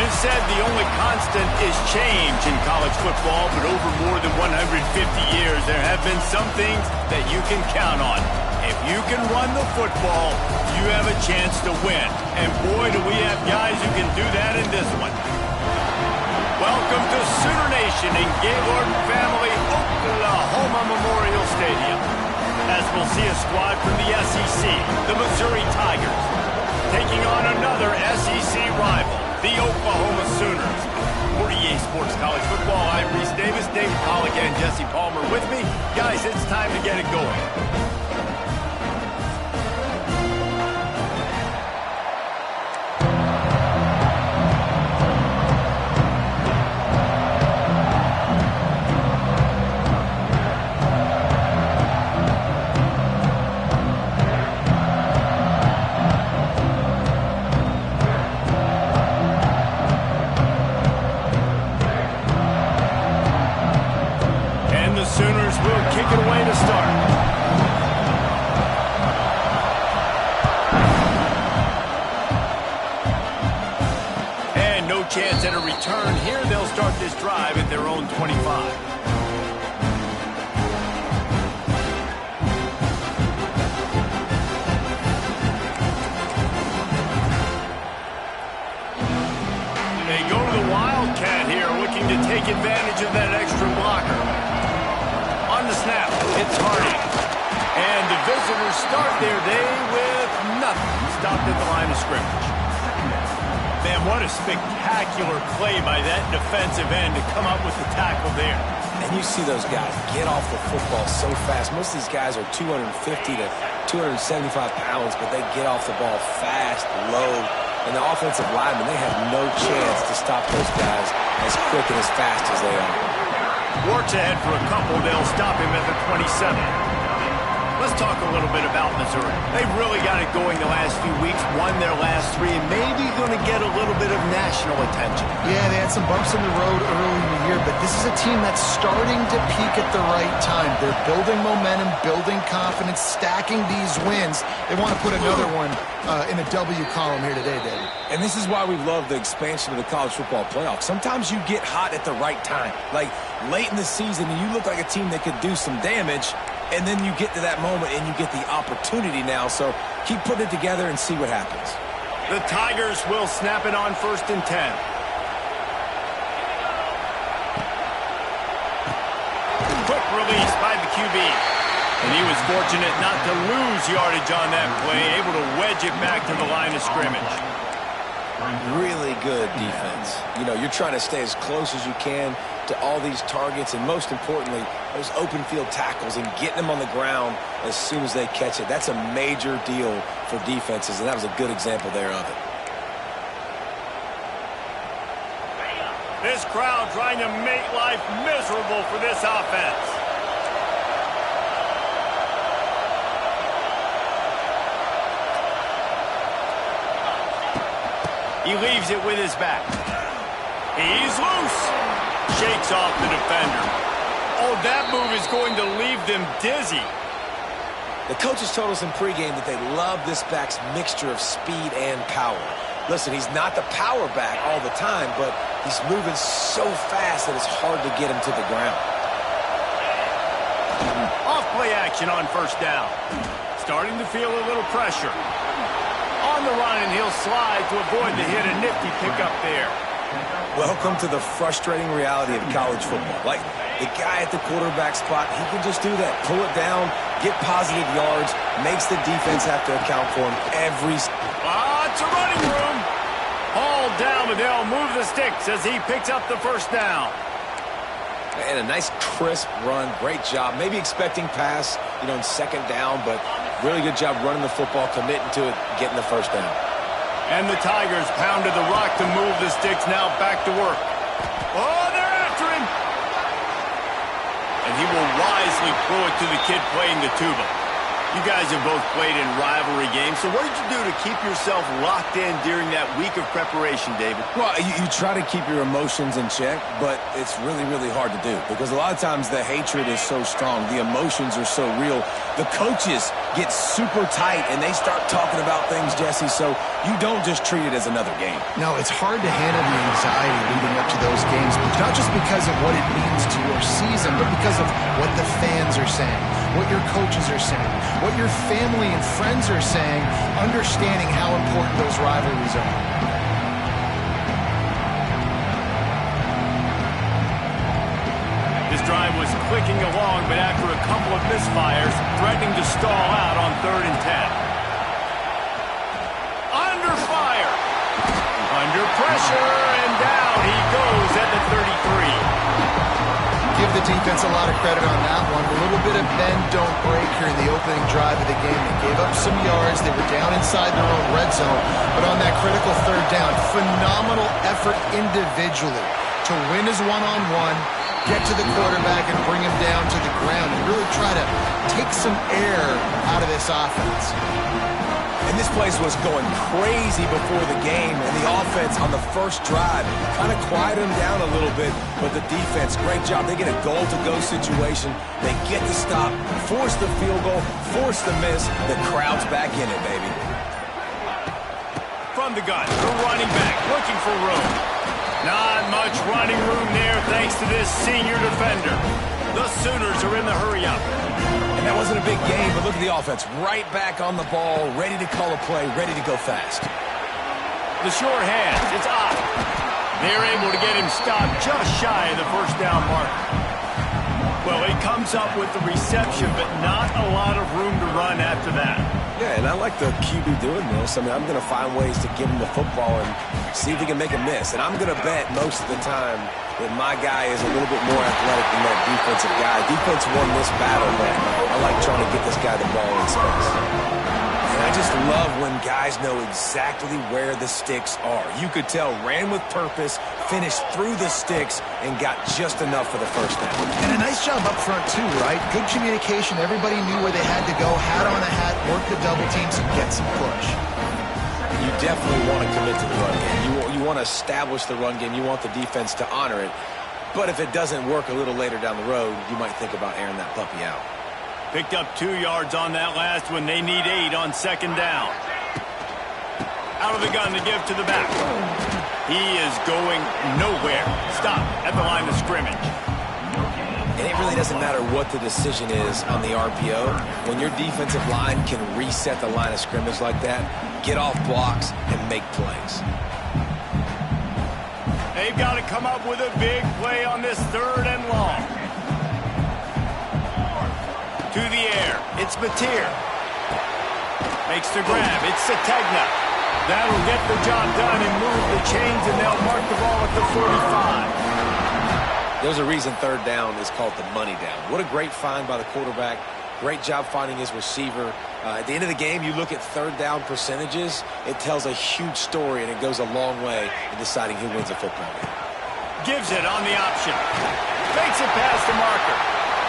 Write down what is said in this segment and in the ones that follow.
is said the only constant is change in college football, but over more than 150 years, there have been some things that you can count on. If you can run the football, you have a chance to win. And boy, do we have guys who can do that in this one. Welcome to Sooner Nation in Gaylord Family Oklahoma Memorial Stadium, as we'll see a squad from the SEC, the Missouri Tigers, taking on another SEC rival, the Oklahoma Sooners. For EA Sports College Football, I'm Reese Davis, David Pollack, and Jesse Palmer with me. Guys, it's time to get it going. Chance at a return here. They'll start this drive at their own 25. They go to the Wildcat here, looking to take advantage of that extra blocker. On the snap, it's Harding. And the visitors start their day with nothing. Stopped at the line of scrimmage. Man, what a spectacular play by that defensive end to come up with the tackle there. And you see those guys get off the football so fast. Most of these guys are 250 to 275 pounds, but they get off the ball fast, low. And the offensive linemen, they have no chance to stop those guys as quick and as fast as they are. Works ahead for a couple. They'll stop him at the 27. Let's talk a little bit about Missouri. They've really got it going the last few weeks, won their last 3, and maybe going to get a little bit of national attention. Yeah, they had some bumps in the road early in the year, but this is a team that's starting to peak at the right time. They're building momentum, building confidence, stacking these wins. They want to put another one in the W column here today, David. And this is why we love the expansion of the college football playoff. Sometimes you get hot at the right time. Like late in the season, and you look like a team that could do some damage, and then you get to that moment and you get the opportunity now. So keep putting it together and see what happens. The Tigers will snap it on 1st and 10. Quick release by the QB. And he was fortunate not to lose yardage on that play, able to wedge it back to the line of scrimmage. Really good defense. You know, you're trying to stay as close as you can to all these targets, and most importantly, those open field tackles and getting them on the ground as soon as they catch it. That's a major deal for defenses, and that was a good example there of it. This crowd trying to make life miserable for this offense. He leaves it with his back. He's loose. Shakes off the defender. Oh, that move is going to leave them dizzy. The coaches told us in pregame that they love this back's mixture of speed and power. Listen, he's not the power back all the time, but he's moving so fast that it's hard to get him to the ground. Off play action on 1st down. Starting to feel a little pressure. On the run, and he'll slide to avoid the hit. A nifty pickup there. Welcome to the frustrating reality of college football. Like, the guy at the quarterback spot, he can just do that. Pull it down, get positive yards, makes the defense have to account for him every... It's a running room. Hauled down, but they'll move the sticks as he picks up the 1st down. And a nice crisp run. Great job. Maybe expecting pass, you know, in 2nd down, but really good job running the football, committing to it, getting the 1st down. And the Tigers pounded the rock to move the sticks, now back to work. Oh, they're after him. And he will wisely throw it to the kid playing the tuba. You guys have both played in rivalry games, so what did you do to keep yourself locked in during that week of preparation, David? Well, you try to keep your emotions in check, but it's really, really hard to do because a lot of times the hatred is so strong, the emotions are so real. The coaches get super tight, and they start talking about things, Jesse, so you don't just treat it as another game. No, it's hard to handle the anxiety leading up to those games, but not just because of what it means to your season, but because of what the fans are saying, what your coaches are saying, what your family and friends are saying, understanding how important those rivalries are. This drive was clicking along, but after a couple of misfires, threatening to stall out on 3rd and 10. Under fire. Under pressure, and down he goes at the 33. Give the defense a lot of credit on that one. A little bit of bend, don't break here in the opening drive of the game. They gave up some yards. They were down inside their own red zone. But on that critical 3rd down, phenomenal effort individually to win his one-on-one, get to the quarterback and bring him down to the ground and really try to take some air out of this offense. And this place was going crazy before the game, and the offense on the first drive kind of quieted them down a little bit, but the defense, great job. They get a goal-to-go situation. They get the stop, force the field goal, force the miss. The crowd's back in it, baby. From the gun, the running back looking for room. Not much running room there thanks to this senior defender. The Sooners are in the hurry-up. And that wasn't a big game, but look at the offense. Right back on the ball, ready to call a play, ready to go fast. The short hands, it's off. They're able to get him stopped just shy of the 1st down mark. Well, he comes up with the reception, but not a lot of room to run after that. Yeah, and I like the QB doing this. I mean, I'm going to find ways to give him the football and see if he can make a miss. And I'm going to bet most of the time that my guy is a little bit more athletic than that defensive guy. Defense won this battle, but I like trying to get this guy the ball in space. And I just love when guys know exactly where the sticks are. You could tell, ran with purpose, finished through the sticks, and got just enough for the 1st down. And a nice job up front, too, right? Good communication. Everybody knew where they had to go. Hat on a hat, work the double teams, and get some push. You definitely want to commit to the run game. You want to establish the run game. You want the defense to honor it. But if it doesn't work a little later down the road, you might think about airing that puppy out. Picked up 2 yards on that last one. They need 8 on 2nd down. Out of the gun to give to the back. He is going nowhere. Stop at the line of scrimmage. And it really doesn't matter what the decision is on the RPO. When your defensive line can reset the line of scrimmage like that, get off blocks and make plays. They've got to come up with a big play on this 3rd and long. To the air. It's Mateer. Makes the grab. It's Sategna. That'll get the job done and move the chains, and they'll mark the ball at the 45. There's a reason 3rd down is called the money down. What a great find by the quarterback. Great job finding his receiver. At the end of the game, you look at 3rd down percentages. It tells a huge story, and it goes a long way in deciding who wins a football game. Gives it on the option. Fakes it past the marker.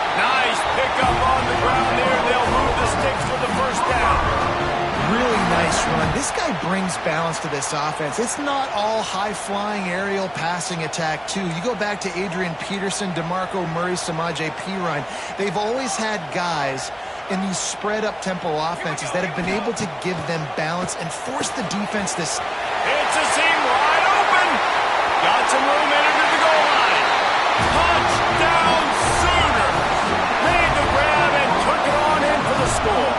Nice pickup on the ground there. They'll move the sticks for the 1st down. Really nice run. This guy brings balance to this offense. It's not all high-flying aerial passing attack, too. You go back to Adrian Peterson, DeMarco Murray, Samaje Perine. They've always had guys in these spread-up tempo offenses that have been able to give them balance and force the defense to... It's a seam wide open. Got some room, entered to the goal line. Touchdown Sooner. Made the grab and took it on in for the score.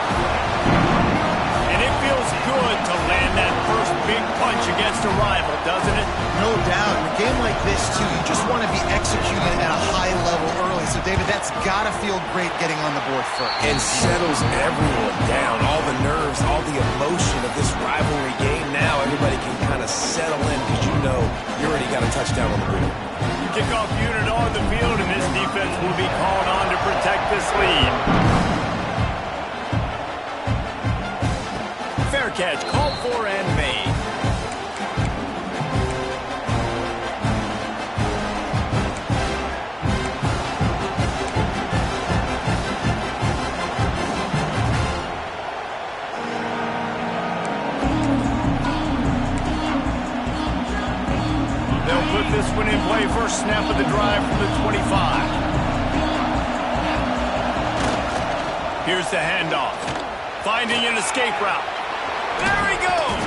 And it feels good to land that first big punch against a rival, doesn't it? No doubt. In a game like this, too, you just want to be executing at a high level early. So, David, that's got to feel great getting on the board first. And settles everyone down. All the nerves, all the emotion of this rivalry game. Now everybody can kind of settle in because you know you already got a touchdown on the board. Kickoff unit on the field, and this defense will be called on to protect this lead. Fair catch, called for and made. They'll put this one in play. First snap of the drive from the 25. Here's the handoff. Finding an escape route. There he goes.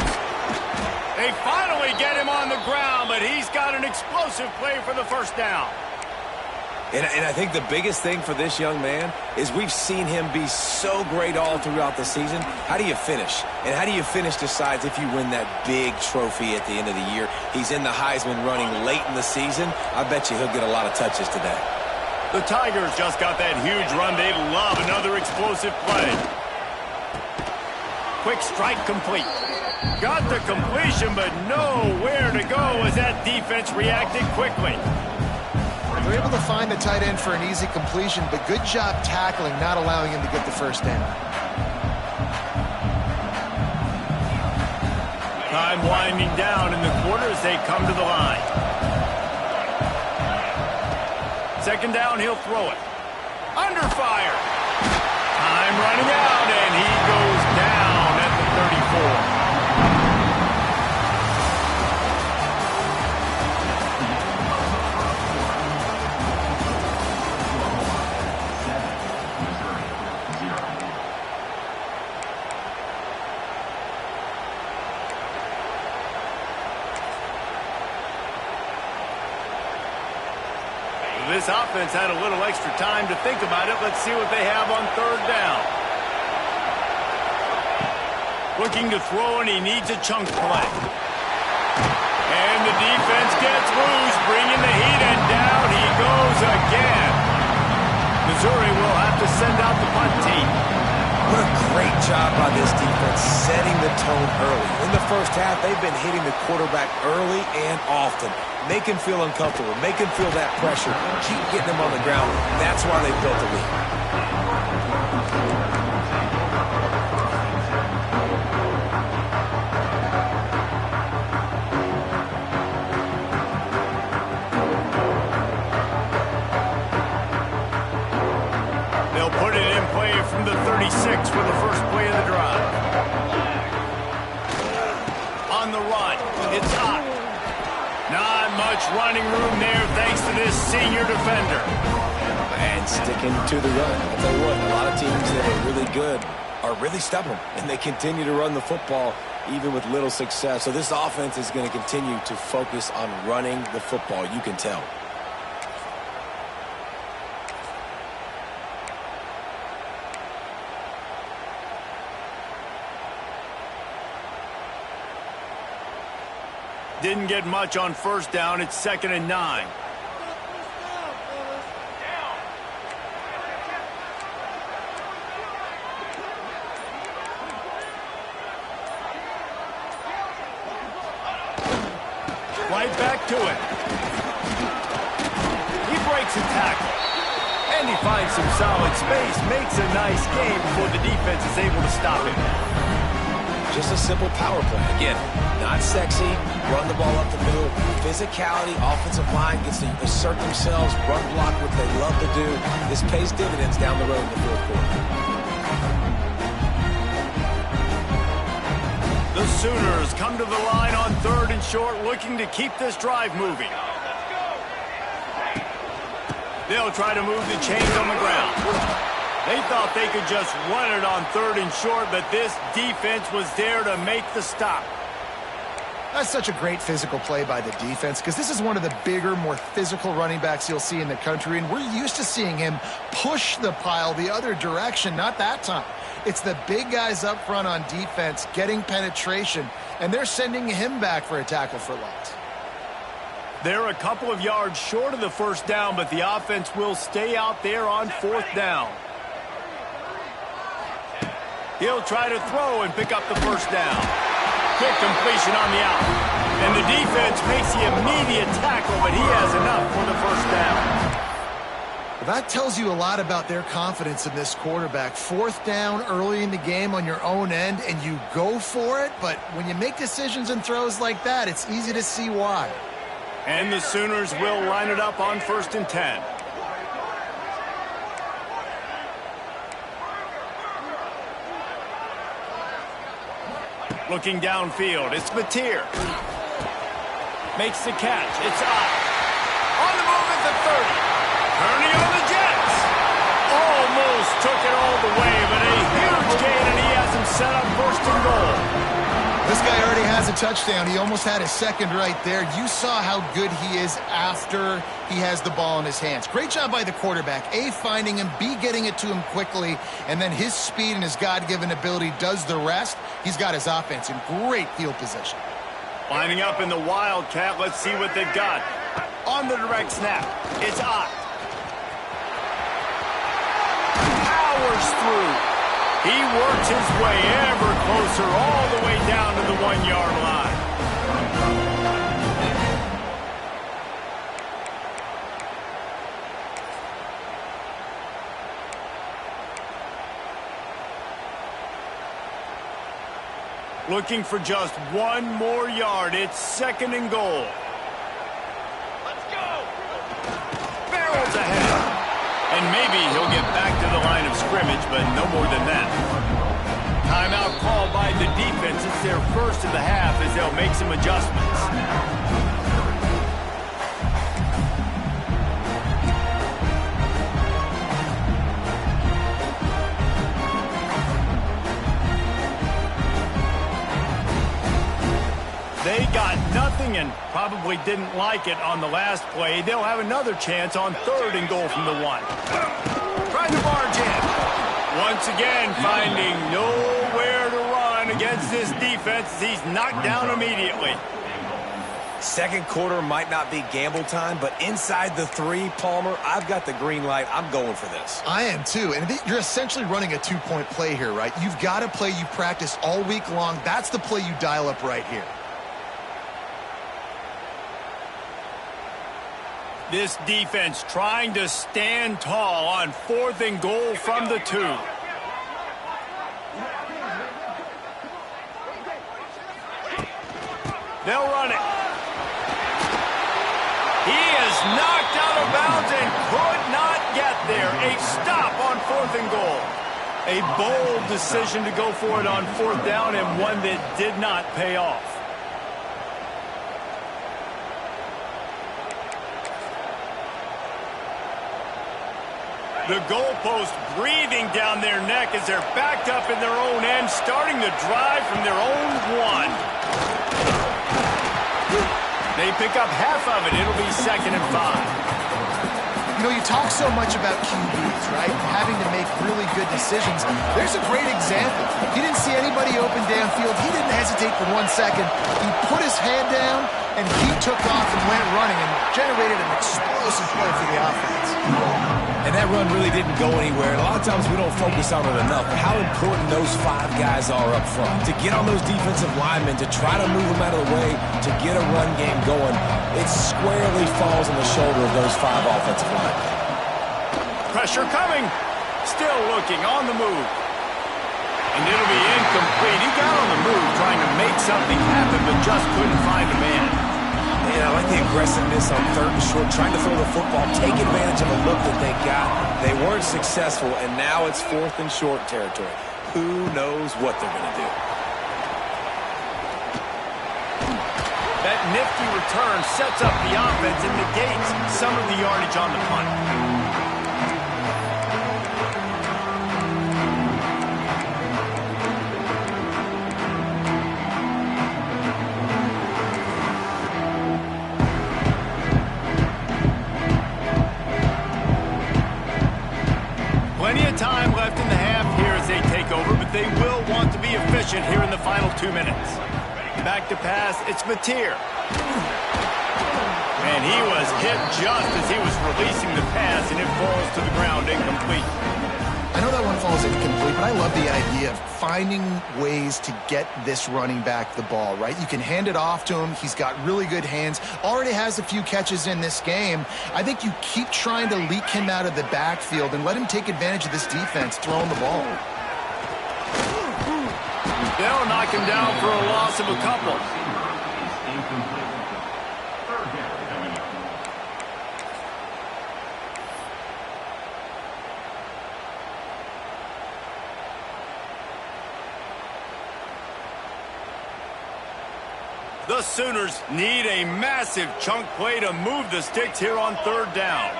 They finally get him on the ground, but he's got an explosive play for the first down. And I think the biggest thing for this young man is we've seen him be so great all throughout the season. How do you finish? And how do you finish decides if you win that big trophy at the end of the year. He's in the Heisman running late in the season. I bet you he'll get a lot of touches today. The Tigers just got that huge run. They love another explosive play. Quick strike complete. Got the completion, but nowhere to go as that defense reacted quickly. They're able to find the tight end for an easy completion, but good job tackling, not allowing him to get the first down. Time winding down in the quarter as they come to the line. Second down, he'll throw it. Under fire. Time running out, and he goes down at the 34. This offense had a little extra time to think about it. Let's see what they have on third down. Looking to throw, and he needs a chunk play. And the defense gets loose, bringing the heat, and down he goes again. Missouri will have to send out the punt team. What a great job by this defense setting the tone early. In the first half, they've been hitting the quarterback early and often. Make him feel uncomfortable. Make him feel that pressure. Keep getting him on the ground. That's why they built the lead. They'll put it in play from the 36 for the first play of the drive. On the run, it's hot. Not much running room there thanks to this senior defender. And sticking to the run. I'll tell you what, a lot of teams that are really good are really stubborn, and they continue to run the football even with little success. So this offense is going to continue to focus on running the football. You can tell. Didn't get much on first down. It's 2nd and 9. Right back to it. He breaks a tackle. And he finds some solid space. Makes a nice game before the defense is able to stop him. Just a simple power play. Again, not sexy, run the ball up the middle. Physicality, offensive line gets to assert themselves, run block, what they love to do. This pays dividends down the road in the fourth quarter. The Sooners come to the line on 3rd and short, looking to keep this drive moving. They'll try to move the chains on the ground. They thought they could just run it on 3rd and short, but this defense was there to make the stop. That's such a great physical play by the defense because this is one of the bigger, more physical running backs you'll see in the country, and we're used to seeing him push the pile the other direction, not that time. It's the big guys up front on defense getting penetration, and they're sending him back for a tackle for loss. They're a couple of yards short of the first down, but the offense will stay out there on 4th down. He'll try to throw and pick up the first down. Quick completion on the out. And the defense makes the immediate tackle, but he has enough for the first down. Well, that tells you a lot about their confidence in this quarterback. 4th down early in the game on your own end, and you go for it. But when you make decisions and throws like that, it's easy to see why. And the Sooners will line it up on 1st and 10. Looking downfield, it's Mateer. Makes the catch. It's up. On the move at the 30. Turning on the Jets. Almost took it all the way, but a huge gain, and he has him set up first and goal. This guy already has a touchdown. He almost had a second right there. You saw how good he is after he has the ball in his hands. Great job by the quarterback. A, finding him. B, getting it to him quickly. And then his speed and his God-given ability does the rest. He's got his offense in great field position. Lining up in the Wildcat. Let's see what they've got. On the direct snap. It's Ott. Powers through. He works his way ever closer all the way down to the 1-yard line. Looking for just one more yard. It's second and goal. Let's go! Barrels ahead. And maybe he'll get back to the line of scrimmage, but no more than that. Timeout called by the defense. It's their first of the half as they'll make some adjustments. They got nothing and probably didn't like it on the last play. They'll have another chance on third and goal from the 1. Trying to barge in. Once again, finding nowhere to run against this defense. He's knocked down immediately. Second quarter might not be gamble time, but inside the 3, Palmer, I've got the green light. I'm going for this. I am too. And you're essentially running a 2-point play here, right? You've got a play you practice all week long. That's the play you dial up right here. This defense trying to stand tall on fourth and goal from the 2. They'll run it. He is knocked out of bounds and could not get there. A stop on fourth and goal. A bold decision to go for it on fourth down and one that did not pay off. The goalpost breathing down their neck as they're backed up in their own end, starting the drive from their own 1. They pick up half of it. It'll be second and 5. You know, you talk so much about QBs, right? Having to make really good decisions. There's a great example. He didn't see anybody open downfield. He didn't hesitate for 1 second. He put his head down, and he took off and went running and generated an explosive play for the offense. And that run really didn't go anywhere. And a lot of times we don't focus on it enough. But how important those 5 guys are up front. To get on those defensive linemen, to try to move them out of the way, to get a run game going, it squarely falls on the shoulder of those 5 offensive linemen. Pressure coming. Still looking on the move. And it'll be incomplete. He got on the move trying to make something happen, but just couldn't find a man. Yeah, I like the aggressiveness on third and short, trying to throw the football, take advantage of a look that they got. They weren't successful, and now it's fourth and short territory. Who knows what they're going to do? That nifty return sets up the offense and negates some of the yardage on the punt. Plenty of time left in the half here as they take over, but they will want to be efficient here in the final 2 minutes. Back to pass, it's Mateer. And he was hit just as he was releasing the pass, and it falls to the ground incomplete. I know that one falls incomplete, but I love the idea of finding ways to get this running back the ball, right? You can hand it off to him. He's got really good hands. Already has a few catches in this game. I think you keep trying to leak him out of the backfield and let him take advantage of this defense throwing the ball. They'll knock him down for a loss of a couple. The Sooners need a massive chunk play to move the sticks here on third down.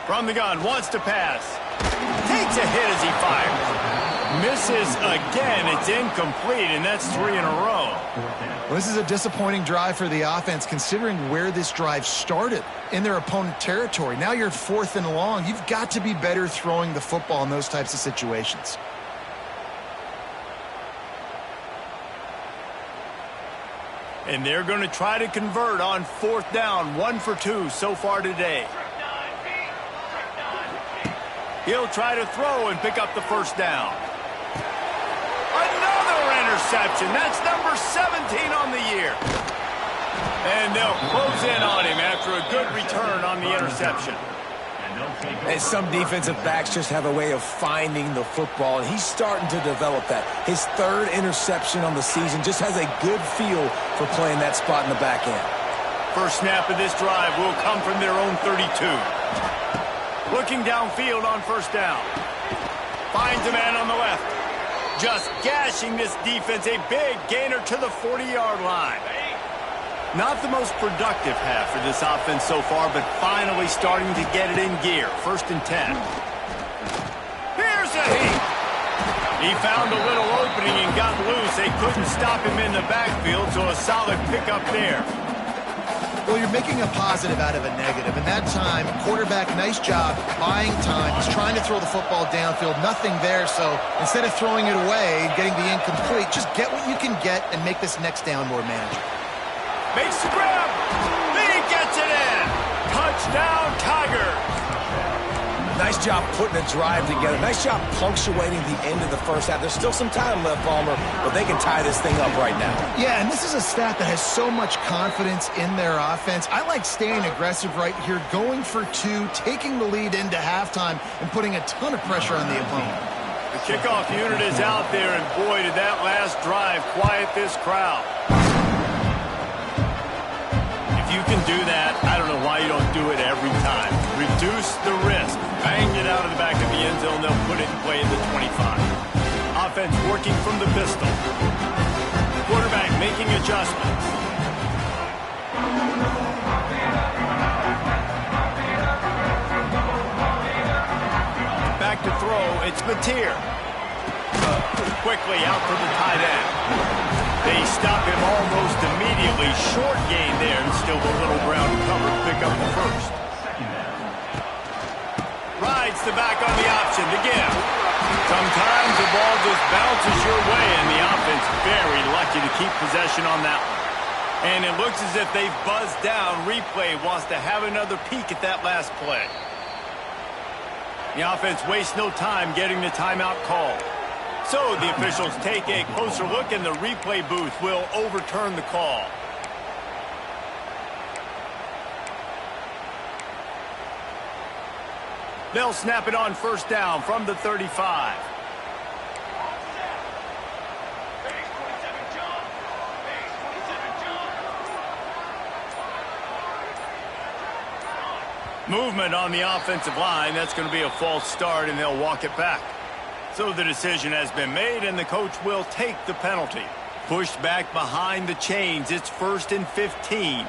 From the gun, wants to pass. Takes a hit as he fires. Misses again. It's incomplete, and that's 3 in a row. Well, this is a disappointing drive for the offense, considering where this drive started, in their opponent territory. Now you're 4th and long. You've got to be better throwing the football in those types of situations. And they're going to try to convert on 4th down. 1 for 2 so far today. He'll try to throw and pick up the first down. Another interception. That's number 17 on the year. And they'll close in on him after a good return on the interception. And some defensive backs just have a way of finding the football, and he's starting to develop that. His 3rd interception on the season, just has a good feel for playing that spot in the back end. First snap of this drive will come from their own 32. Looking downfield on first down. Finds a man on the left. Just gashing this defense. A big gainer to the 40-yard line. Not the most productive half for this offense so far, but finally starting to get it in gear. 1st and 10. Here's a heat. He found a little opening and got loose. They couldn't stop him in the backfield, so a solid pickup there. Well, you're making a positive out of a negative. And that time, quarterback, nice job buying time. He's trying to throw the football downfield. Nothing there, so instead of throwing it away, getting the incomplete, just get what you can get and make this next down more manageable. Makes the grab. He gets it in. Touchdown, Tigers. Nice job putting a drive together. Nice job punctuating the end of the first half. There's still some time left, Palmer, but they can tie this thing up right now. Yeah, and this is a staff that has so much confidence in their offense. I like staying aggressive right here, going for 2, taking the lead into halftime, and putting a ton of pressure on the opponent. The kickoff unit is out there, and boy, did that last drive quiet this crowd. If you can do that, I don't know why you don't do it every time. Reduce the risk. Bang it out of the back of the end zone. They'll put it in play in the 25. Offense working from the pistol. Quarterback making adjustments. Back to throw. It's Mateer. Quickly out to the tight end. They stop him almost immediately. Short gain there, and still a little ground cover to pick up the first. Rides the back on the option to give. Sometimes the ball just bounces your way, and the offense very lucky to keep possession on that one. And it looks as if they've buzzed down. Replay wants to have another peek at that last play. The offense wastes no time getting the timeout called. So the officials take a closer look, and the replay booth will overturn the call. They'll snap it on first down from the 35. Movement on the offensive line. That's going to be a false start, and they'll walk it back. So the decision has been made, and the coach will take the penalty. Pushed back behind the chains. It's 1st and 15.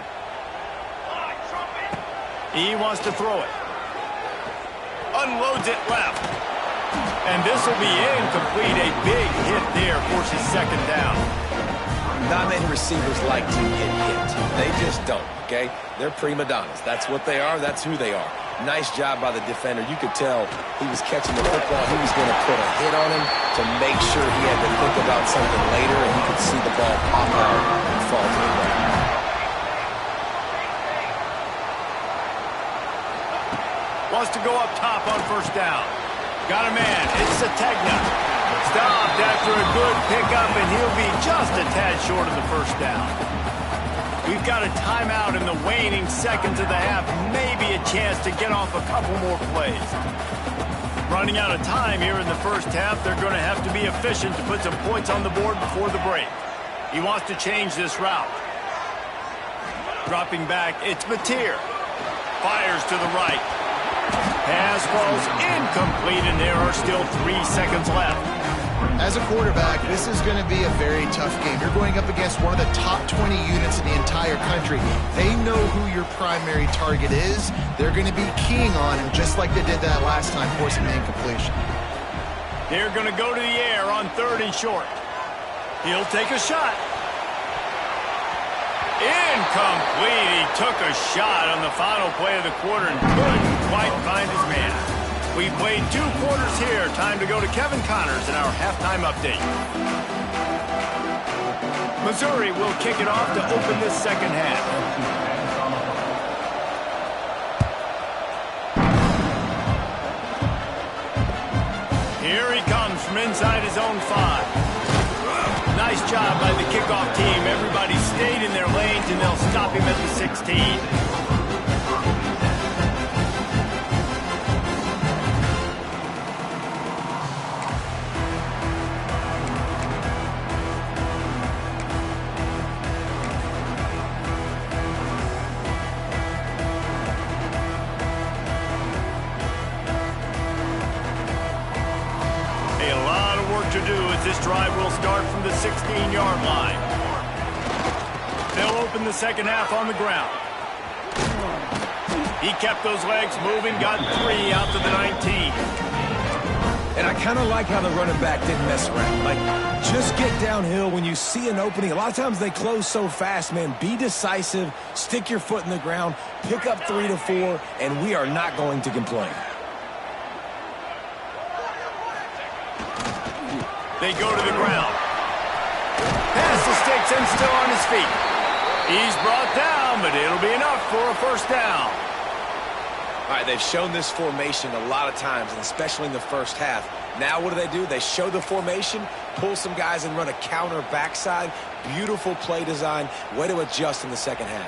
He wants to throw it. Unloads it left. And this will be incomplete. A big hit there forces 2nd down. Not many receivers like to get hit. They just don't, okay? They're prima donnas. That's what they are. That's who they are. Nice job by the defender. You could tell he was catching the football. He was going to put a hit on him to make sure he had to think about something later, and you could see the ball pop out and fall to the ground. Wants to go up top on first down. Got a man. It's Sategna. Stopped after a good pickup, and he'll be just a tad short of the first down. We've got a timeout in the waning seconds of the half. Maybe a chance to get off a couple more plays. Running out of time here in the first half. They're going to have to be efficient to put some points on the board before the break. He wants to change this route. Dropping back, it's Mateer. Fires to the right. Pass falls incomplete, and there are still 3 seconds left. As a quarterback, this is going to be a very tough game. You're going up against one of the top 20 units in the entire country. They know who your primary target is. They're going to be keying on him, just like they did that last time, forcing the incompletion. They're going to go to the air on 3rd and short. He'll take a shot. Incomplete. He took a shot on the final play of the quarter and couldn't quite find his man. We played 2 quarters here. Time to go to Kevin Connors in our halftime update. Missouri will kick it off to open this second half. Here he comes from inside his own 5. Nice job by the kickoff team. Everybody stayed in their lanes, and they'll stop him at the 16. To do as this drive will start from the 16-yard line. They'll open the second half on the ground. He kept those legs moving, got 3 out to the 19. And I kind of like how the running back didn't mess around. Like, just get downhill when you see an opening. A lot of times they close so fast, man. Be decisive, stick your foot in the ground, pick up 3 to 4, and we are not going to complain. They go to the ground. Past the sticks and still on his feet. He's brought down, but it'll be enough for a first down. All right, they've shown this formation a lot of times, and especially in the first half. Now what do? They show the formation, pull some guys and run a counter backside. Beautiful play design. Way to adjust in the second half.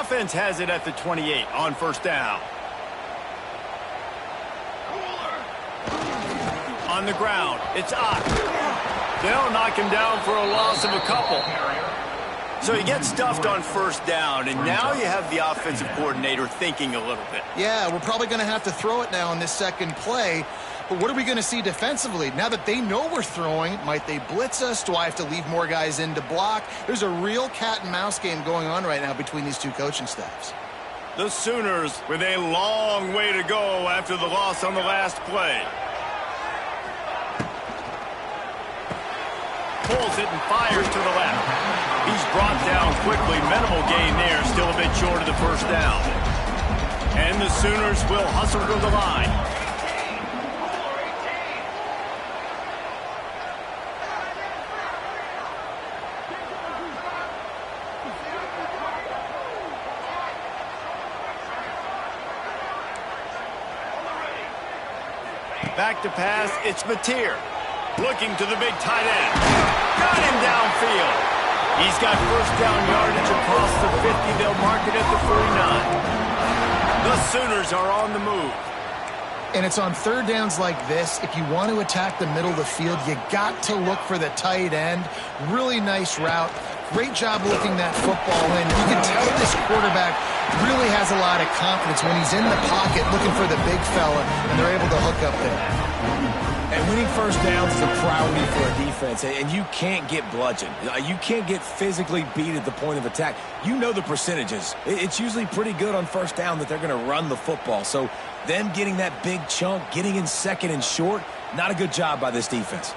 Offense has it at the 28 on first down. On the ground, it's Ott. They'll knock him down for a loss of a couple. So he gets stuffed on first down, and now you have the offensive coordinator thinking a little bit. Yeah, we're probably going to have to throw it now in this second play. But what are we going to see defensively? Now that they know we're throwing, might they blitz us? Do I have to leave more guys in to block? There's a real cat and mouse game going on right now between these 2 coaching staffs. The Sooners with a long way to go after the loss on the last play. Pulls it and fires to the left. He's brought down quickly. Minimal gain there. Still a bit short of the first down. And the Sooners will hustle to the line. Back to pass. It's Mateer. Looking to the big tight end. Got him downfield. He's got first down yardage across the 50. They'll mark it at the 49. The Sooners are on the move. And it's on third downs like this. If you want to attack the middle of the field, you got to look for the tight end. Really nice route. Great job looking that football in. You can tell this quarterback really has a lot of confidence when he's in the pocket looking for the big fella, and they're able to hook up there. And winning first downs is a priority for a defense, and you can't get bludgeoned. You can't get physically beat at the point of attack. You know the percentages. It's usually pretty good on first down that they're going to run the football. So them getting that big chunk, getting in second and short, not a good job by this defense.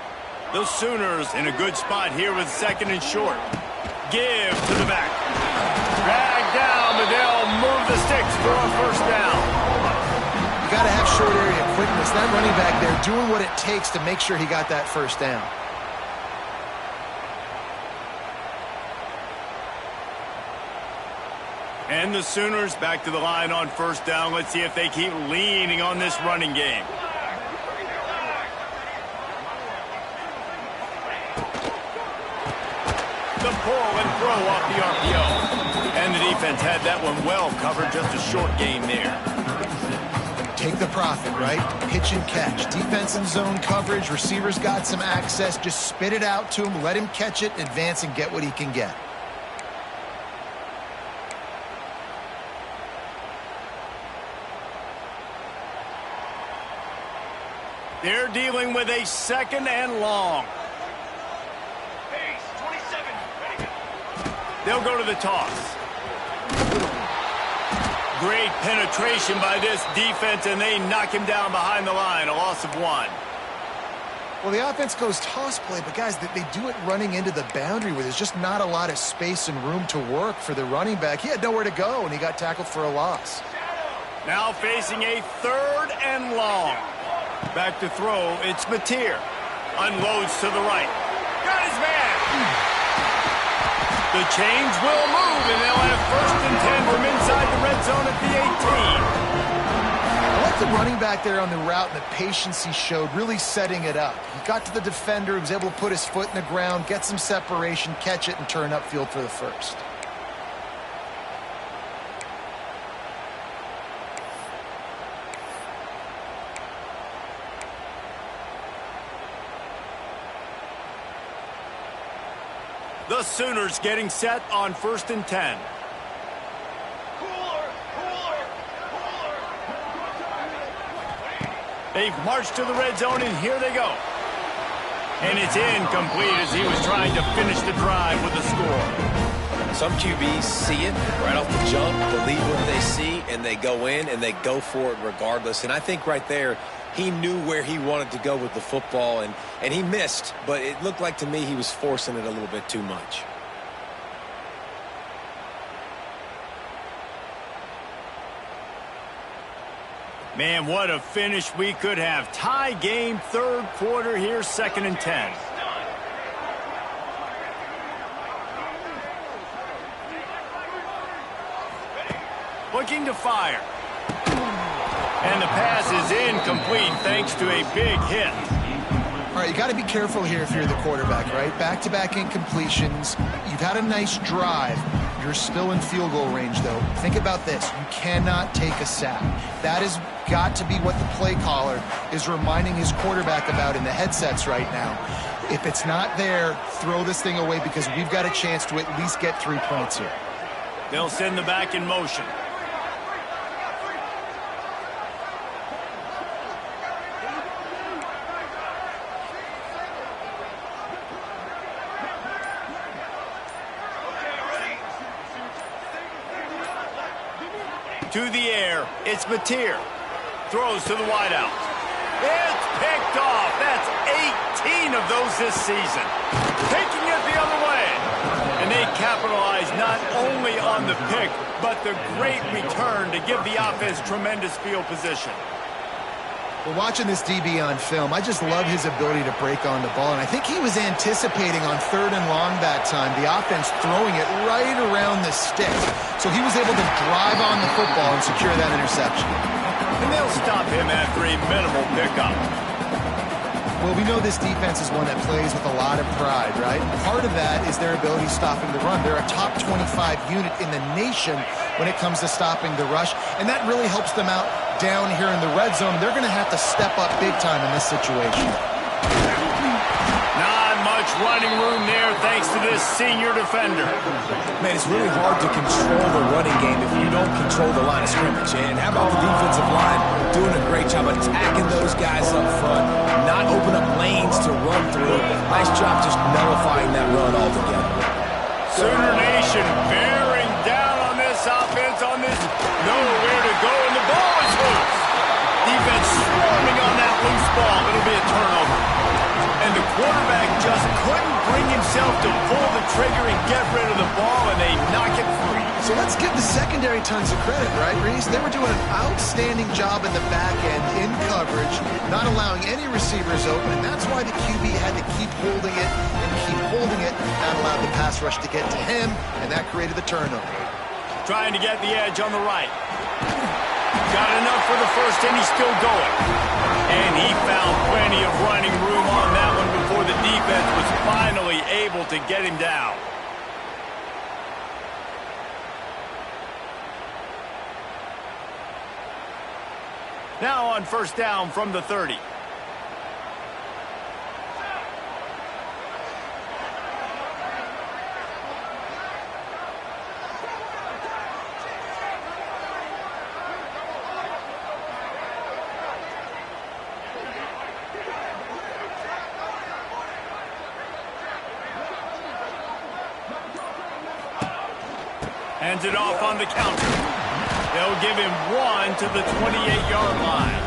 The Sooners in a good spot here with second and short. Give to the back. Drag down, but they'll move the sticks for a first down. You got to have short area quickness. That running back there doing what it takes to make sure he got that first down. And the Sooners back to the line on first down. Let's see if they keep leaning on this running game. The pull and throw off the RPO. And the defense had that one well covered. Just a short game there. Take the profit, right? Pitch and catch. Defense and zone coverage. Receivers got some access. Just spit it out to him. Let him catch it, advance, and get what he can get. They're dealing with a 2nd and long. They'll go to the toss. Great penetration by this defense, and they knock him down behind the line. A loss of 1. Well, the offense goes toss play, but guys, they do it running into the boundary where there's just not a lot of space and room to work for the running back. He had nowhere to go, and he got tackled for a loss. Now facing a 3rd and long. Back to throw, it's Mateer. Unloads to the right. Got his man. The chains will move, and they'll have 1st and 10 from inside the red zone at the 18. I like the running back there on the route and the patience he showed, really setting it up. He got to the defender, he was able to put his foot in the ground, get some separation, catch it, and turn upfield for the 1st. The Sooners getting set on 1st and 10. They've marched to the red zone, and here they go. And it's incomplete as he was trying to finish the drive with a score. Some QBs see it right off the jump, believe what they see, and they go in and they go for it regardless. And I think right there, he knew where he wanted to go with the football, and he missed, but it looked like to me he was forcing it a little bit too much. Man, what a finish we could have. Tie game, 3rd quarter here, 2nd and 10. Looking to fire. And the pass is incomplete thanks to a big hit. All right, you got to be careful here if you're the quarterback, right? Back-to-back incompletions. You've had a nice drive. You're still in field goal range, though. Think about this. You cannot take a sack. That has got to be what the play caller is reminding his quarterback about in the headsets right now. If it's not there, throw this thing away because we've got a chance to at least get 3 points here. They'll send the back in motion. To the air, it's Mateer. Throws to the wideout. It's picked off. That's 18 of those this season. Taking it the other way. And they capitalize not only on the pick, but the great return to give the offense tremendous field position. Well, watching this DB on film, I just love his ability to break on the ball. And I think he was anticipating on 3rd and long that time, the offense throwing it right around the stick. So he was able to drive on the football and secure that interception. And they'll stop him after a minimal pickup. Well, we know this defense is one that plays with a lot of pride, right? Part of that is their ability stopping the run. They're a top 25 unit in the nation when it comes to stopping the rush, and that really helps them out down here in the red zone. They're going to have to step up big time in this situation. Not much running room there thanks to this senior defender. Man, it's really hard to control the running game if you don't control the line of scrimmage. And how about the defensive line doing a great job attacking those guys up front, not open up lanes to run through. Nice job just nullifying that run altogether. Sooner Nation bearing down on this offense, on this nowhere to go, and the ball is loose. Defense swarming on that loose ball. It'll be a turnover. And the quarterback just couldn't bring himself to pull the trigger and get rid of the ball, and they knock it free. So let's give the secondary tons of credit, right, Reese? They were doing an outstanding job in the back end, in coverage, not allowing any receivers open, and that's why the QB had to keep holding it and keep holding it, not allow the pass rush to get to him, and that created the turnover. Trying to get the edge on the right. Got enough for the 1st, and he's still going. And he found plenty of running room on that one before the defense was finally able to get him down. Now on 1st down from the 30. Hands it off on the counter. They'll give him 1 to the 28-yard line.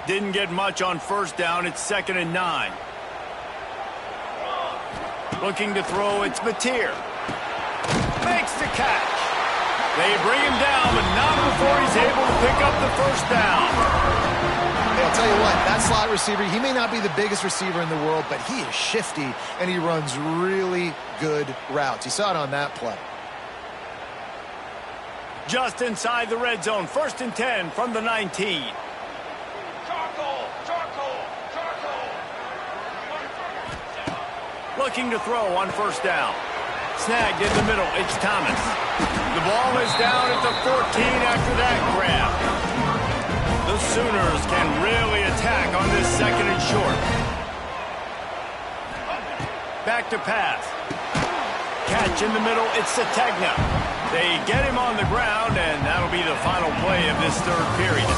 Didn't get much on first down. It's 2nd and 9. Looking to throw, it's Mateer. Makes the catch. They bring him down, but not before he's able to pick up the first down. Hey, I'll tell you what, that slot receiver, he may not be the biggest receiver in the world, but he is shifty, and he runs really good routes. You saw it on that play. Just inside the red zone, 1st and 10 from the 19. Looking to throw on first down. Snagged in the middle. It's Thomas. The ball is down at the 14 after that grab. The Sooners can really attack on this 2nd and short. Back to pass. Catch in the middle. It's Sategna. They get him on the ground, and that'll be the final play of this 3rd period.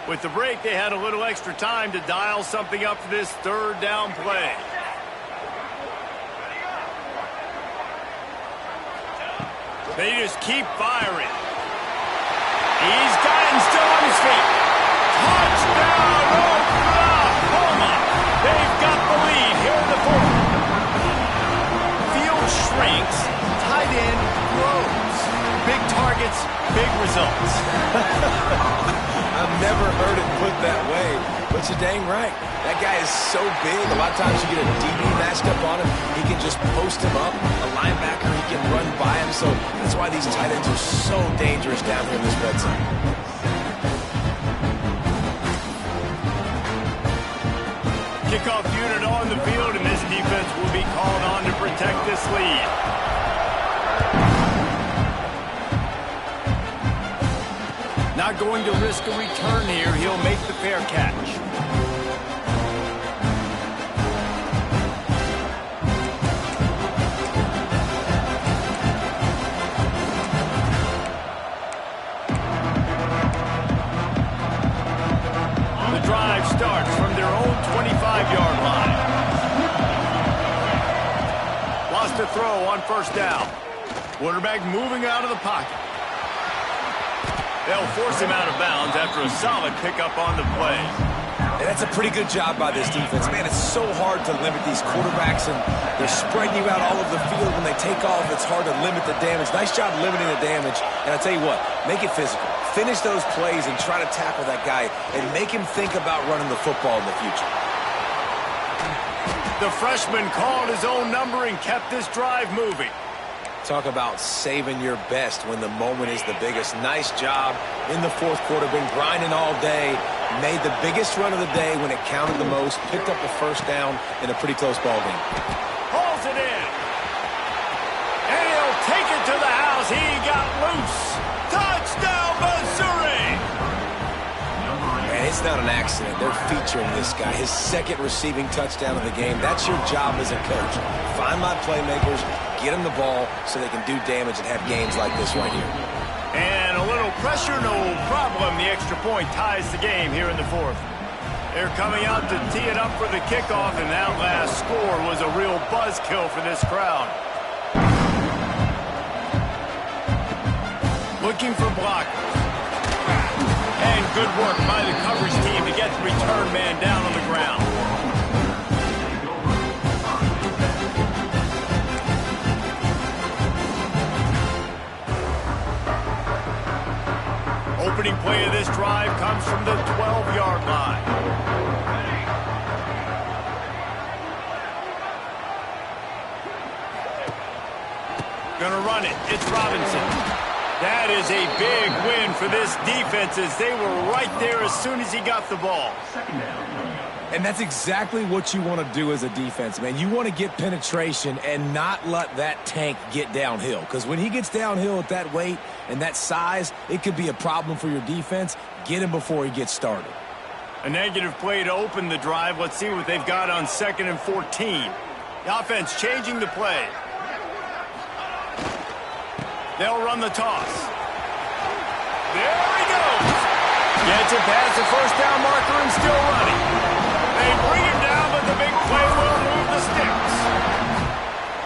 With the break, they had a little extra time to dial something up for this 3rd down play. They just keep firing. He's got him still on his feet. Touchdown, Oklahoma! They've got the lead here in the 4th. Field shrinks, tight end grows. Big targets, big results. I've never heard it put that way, but you're dang right. That guy is so big. A lot of times you get a DB matched up on him. He can just post him up. A linebacker, he can run by him. So that's why these tight ends are so dangerous down here in this red zone. Kickoff unit on the field, and this defense will be called on to protect this lead. Not going to risk a return here. He'll make the fair catch. The drive starts from their own 25-yard line. Lost a throw on first down. Quarterback moving out of the pocket. They'll force him out of bounds after a solid pickup on the play. And that's a pretty good job by this defense. Man, it's so hard to limit these quarterbacks, and they're spreading you out all over the field. When they take off, it's hard to limit the damage. Nice job limiting the damage. And I'll tell you what, make it physical. Finish those plays and try to tackle that guy and make him think about running the football in the future. The freshman called his own number and kept this drive moving. Talk about saving your best when the moment is the biggest. Nice job in the 4th quarter. Been grinding all day. Made the biggest run of the day when it counted the most. Picked up the first down in a pretty close ball game. Hauls it in. And he'll take it to the house. He got loose. Touchdown, Missouri! Man, it's not an accident. They're featuring this guy. His 2nd receiving touchdown of the game. That's your job as a coach. Find my playmakers. Get them the ball so they can do damage and have games like this right here. And a little pressure, no problem. The extra point ties the game here in the 4th. They're coming out to tee it up for the kickoff, and that last score was a real buzzkill for this crowd. Looking for blockers. And good work by the coverage team to get the return man down on the ground. Opening play of this drive comes from the 12-yard line. Gonna run it. It's Robinson. That is a big win for this defense as they were right there as soon as he got the ball. And that's exactly what you want to do as a defense, man. You want to get penetration and not let that tank get downhill. Because when he gets downhill at that weight and that size, it could be a problem for your defense. Get him before he gets started. A negative play to open the drive. Let's see what they've got on 2nd and 14. The offense changing the play. They'll run the toss. There he goes. Gets it past the first down marker and still running. They bring him down, but the big play will move the sticks.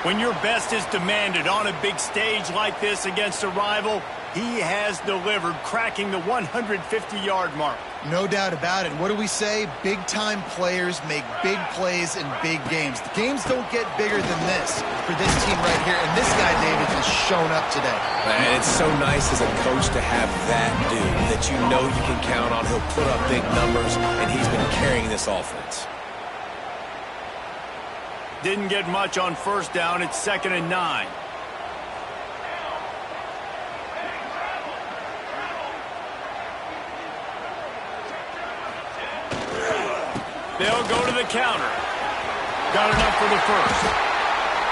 When your best is demanded on a big stage like this against a rival, he has delivered, cracking the 150-yard mark. No doubt about it. What do we say? Big-time players make big plays in big games. The games don't get bigger than this for this team right here, and this guy, David, has shown up today. And it's so nice as a coach to have that dude that you know you can count on. He'll put up big numbers, and he's been carrying this offense. Didn't get much on first down. It's 2nd and 9. They'll go to the counter. Got enough for the first.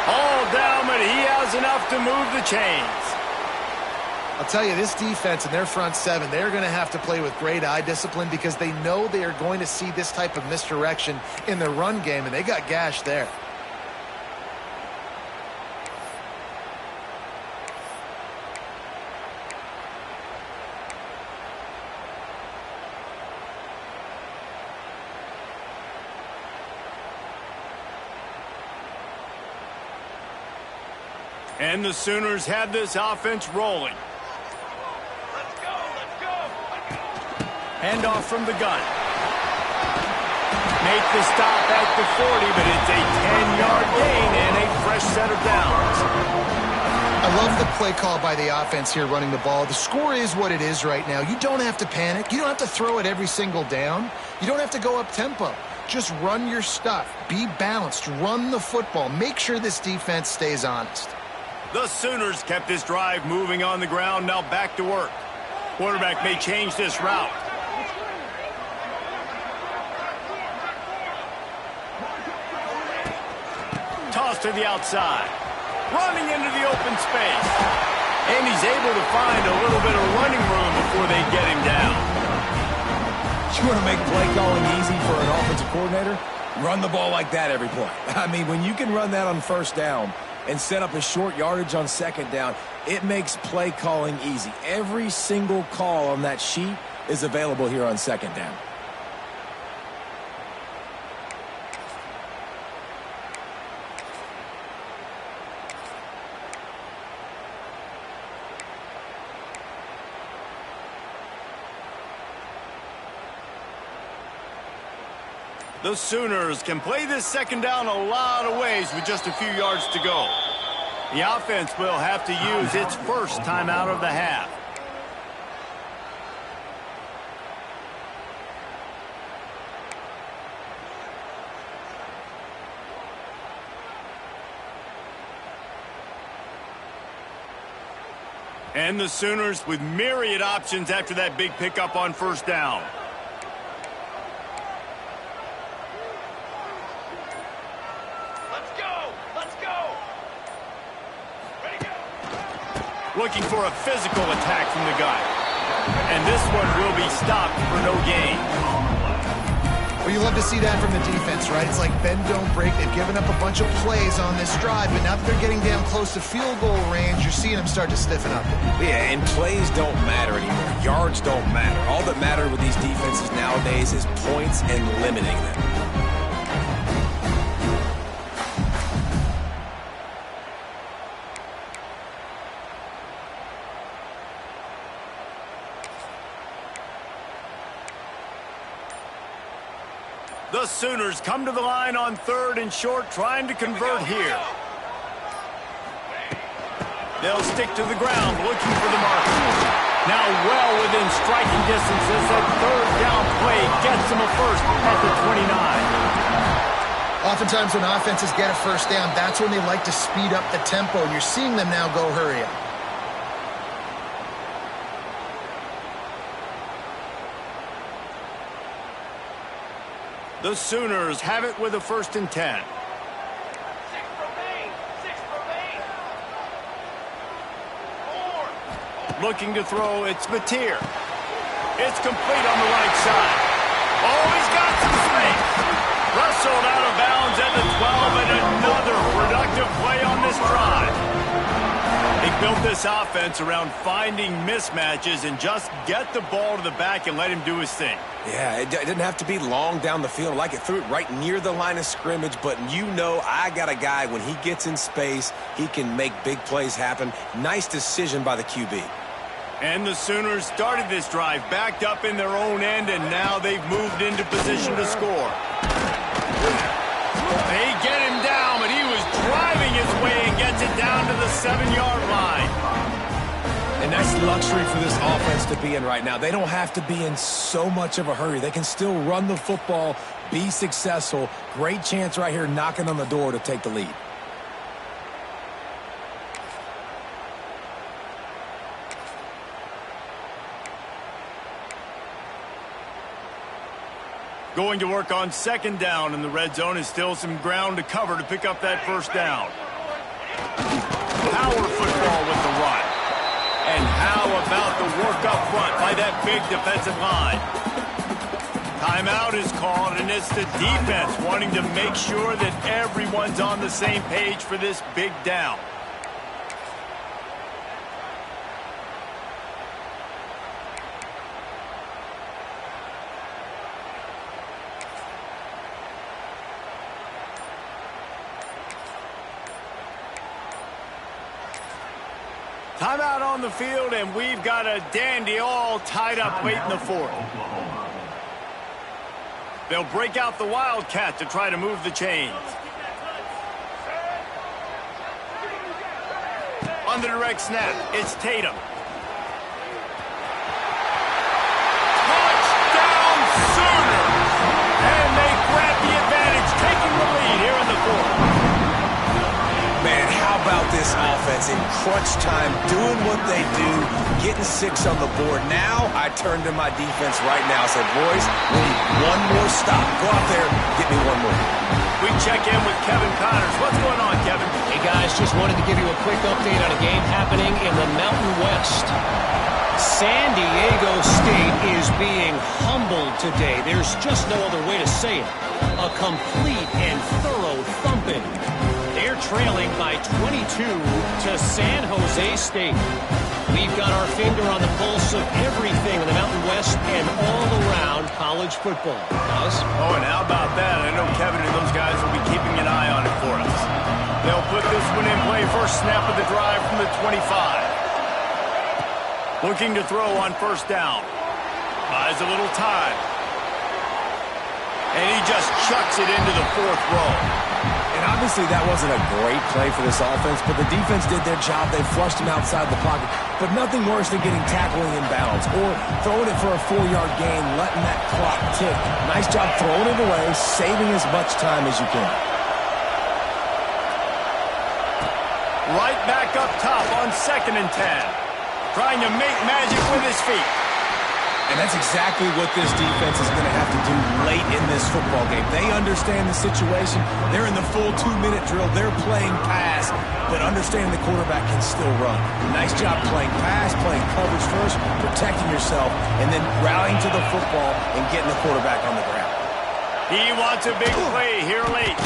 All down, but he has enough to move the chains. I'll tell you, this defense and their front seven, they're going to have to play with great eye discipline because they know they are going to see this type of misdirection in the run game, and they got gashed there. And the Sooners have this offense rolling. Let's go, let's go. Handoff from the gun. Make the stop at the 40, but it's a 10-yard gain and a fresh set of downs. I love the play call by the offense here running the ball. The score is what it is right now. You don't have to panic. You don't have to throw it every single down. You don't have to go up tempo. Just run your stuff. Be balanced. Run the football. Make sure this defense stays honest. The Sooners kept this drive moving on the ground. Now back to work. Quarterback may change this route. Toss to the outside. Running into the open space. And he's able to find a little bit of running room before they get him down. You want to make play calling easy for an offensive coordinator? Run the ball like that every play. I mean, when you can run that on first down and set up a short yardage on second down, it makes play calling easy. Every single call on that sheet is available here on second down. The Sooners can play this second down a lot of ways with just a few yards to go. The offense will have to use its first timeout of the half. And the Sooners with myriad options after that big pickup on first down. Looking for a physical attack from the guy. And this one will be stopped for no gain. Well, you love to see that from the defense, right? It's like bend, don't break. They've given up a bunch of plays on this drive, but now that they're getting down close to field goal range, you're seeing them start to stiffen up. Yeah, and plays don't matter anymore. Yards don't matter. All that matters with these defenses nowadays is points and limiting them. The Sooners come to the line on 3rd and short, trying to convert here. They'll stick to the ground, looking for the marker. Now well within striking distance as that 3rd down play gets them a first at the 29. Oftentimes when offenses get a first down, that's when they like to speed up the tempo, and you're seeing them now go hurry up. The Sooners have it with a 1st and 10. 6 remain. 6 remain. 4. Looking to throw, it's Mateer. It's complete on the right side. Oh, he's got some space. Wrestled out of bounds at the 12, and another productive play on this drive. They built this offense around finding mismatches and just get the ball to the back and let him do his thing. Yeah, it didn't have to be long down the field. Like it threw it right near the line of scrimmage, but you know I got a guy, when he gets in space, he can make big plays happen. Nice decision by the QB. And the Sooners started this drive backed up in their own end, and now they've moved into position to score. They get him down, but he was driving his way and gets it down to the 7-yard line. And that's luxury for this offense to be in right now. They don't have to be in so much of a hurry. They can still run the football, be successful. Great chance right here knocking on the door to take the lead. Going to work on 2nd down in the red zone, is still some ground to cover to pick up that 1st down. Power football with the run. And how about the work up front by that big defensive line? Timeout is called, and it's the defense wanting to make sure that everyone's on the same page for this big down. Timeout on the field, and we've got a dandy all tied up late in the 4th. They'll break out the Wildcat to try to move the chains. On the direct snap, it's Tatum. Touchdown Sooners! And they grab the advantage, taking the lead here in the 4th. Man, how about this offense in crunch time, doing what they do, getting 6 on the board. Now I turn to my defense right now and say, boys, we need one more stop. Go out there, get me one more. We check in with Kevin Connors. What's going on, Kevin? Hey, guys, just wanted to give you a quick update on a game happening in the Mountain West. San Diego State is being humbled today. There's just no other way to say it. A complete and thorough thumping. They're trailing by 22 to San Jose State. We've got our finger on the pulse of everything in the Mountain West and all around college football. Guys? Oh, and how about that? I know Kevin and those guys will be keeping an eye on it for us. They'll put this one in play. First snap of the drive from the 25. Looking to throw on 1st down. Buys a little time. And he just chucks it into the 4th row. And obviously that wasn't a great play for this offense, but the defense did their job. They flushed him outside the pocket. But nothing worse than getting tackling in bounds or throwing it for a 4-yard gain, letting that clock tick. Nice job throwing it away, saving as much time as you can. Right back up top on 2nd and 10. Trying to make magic with his feet. And that's exactly what this defense is going to have to do late in this football game. They understand the situation. They're in the full 2-minute drill. They're playing pass, but understand the quarterback can still run. Nice job playing pass, playing coverage first, protecting yourself, and then rallying to the football and getting the quarterback on the ground. He wants a big play here late.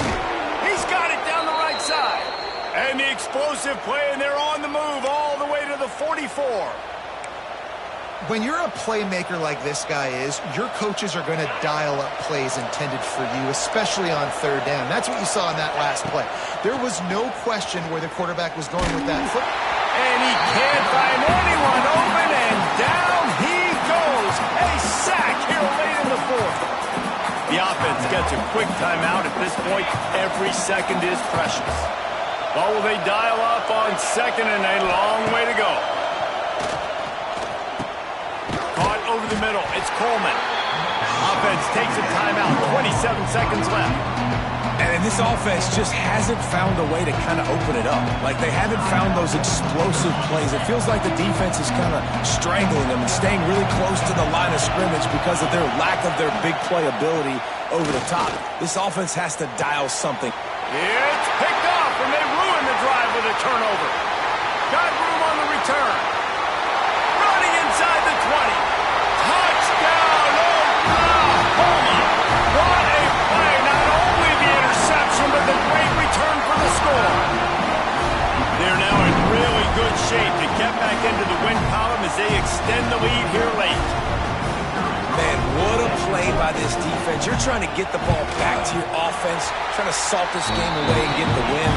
He's got it down the right side. And the explosive play, and they're on the move all the way to the 44. When you're a playmaker like this guy is, your coaches are going to dial up plays intended for you, especially on 3rd down. That's what you saw in that last play. There was no question where the quarterback was going with that foot. And he can't find anyone open, and down he goes. A sack here late in the 4th. The offense gets a quick timeout. At this point, every second is precious. But will they dial up on 2nd and a long way to go? Caught over the middle. It's Coleman. Offense takes a timeout. 27 seconds left. And this offense just hasn't found a way to kind of open it up. Like, they haven't found those explosive plays. It feels like the defense is kind of strangling them and staying really close to the line of scrimmage because of their lack of their big play ability over the top. This offense has to dial something. It's picked off, and they ruin the drive with a turnover. Got room on the return. Running inside the 20. Touchdown, Oklahoma! What a play! Not only the interception, but the great return for the score. They're now in really good shape to get back into the win column as they extend the lead here late. Man, what a play by this defense. You're trying to get the ball back to your offense, trying to salt this game away and get the win.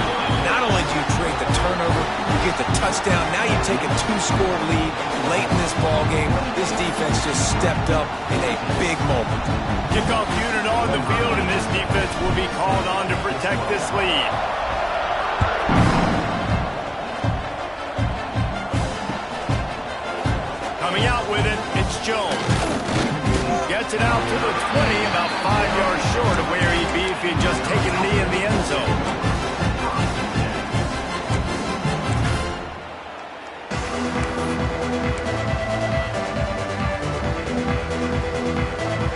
Not only do you create the turnover, you get the touchdown. Now you take a 2-score lead late in this ball game. This defense just stepped up in a big moment. Kickoff unit on the field, and this defense will be called on to protect this lead. Coming out with it, it's Jones. Gets it out to the 20, about 5 yards short of where he'd be if he'd just taken a knee in the end zone.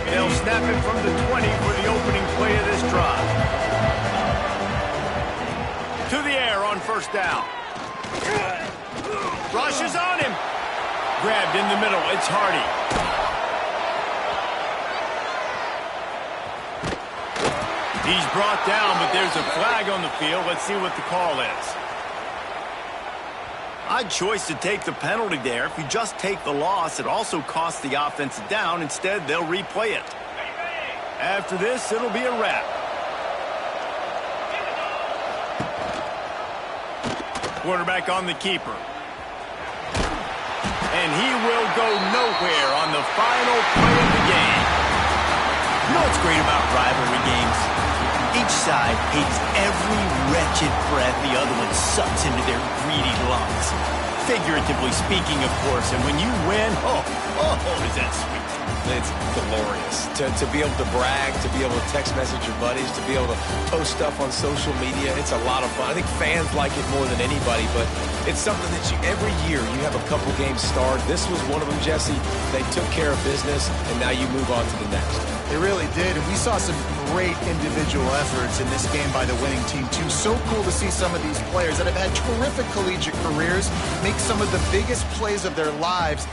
They'll snap it from the 20 for the opening play of this drive. To the air on first down. Rush is on him. Grabbed in the middle. It's Hardy. He's brought down, but there's a flag on the field. Let's see what the call is. Odd choice to take the penalty there. If you just take the loss, it also costs the offense down. Instead, they'll replay it. After this, it'll be a wrap. Quarterback on the keeper. And he will go nowhere on the final play of the game. You know what's great about rivalry games? Each side hates every wretched breath the other one sucks into their greedy lungs. Figuratively speaking, of course, and when you win, oh, is that sweet. It's glorious. To be able to brag, to be able to text message your buddies, to be able to post stuff on social media, it's a lot of fun. I think fans like it more than anybody, but it's something that every year you have a couple games start. This was one of them, Jesse. They took care of business, and now you move on to the next. They really did, and we saw some great individual efforts in this game by the winning team, too. So cool to see some of these players that have had terrific collegiate careers make some of the biggest plays of their lives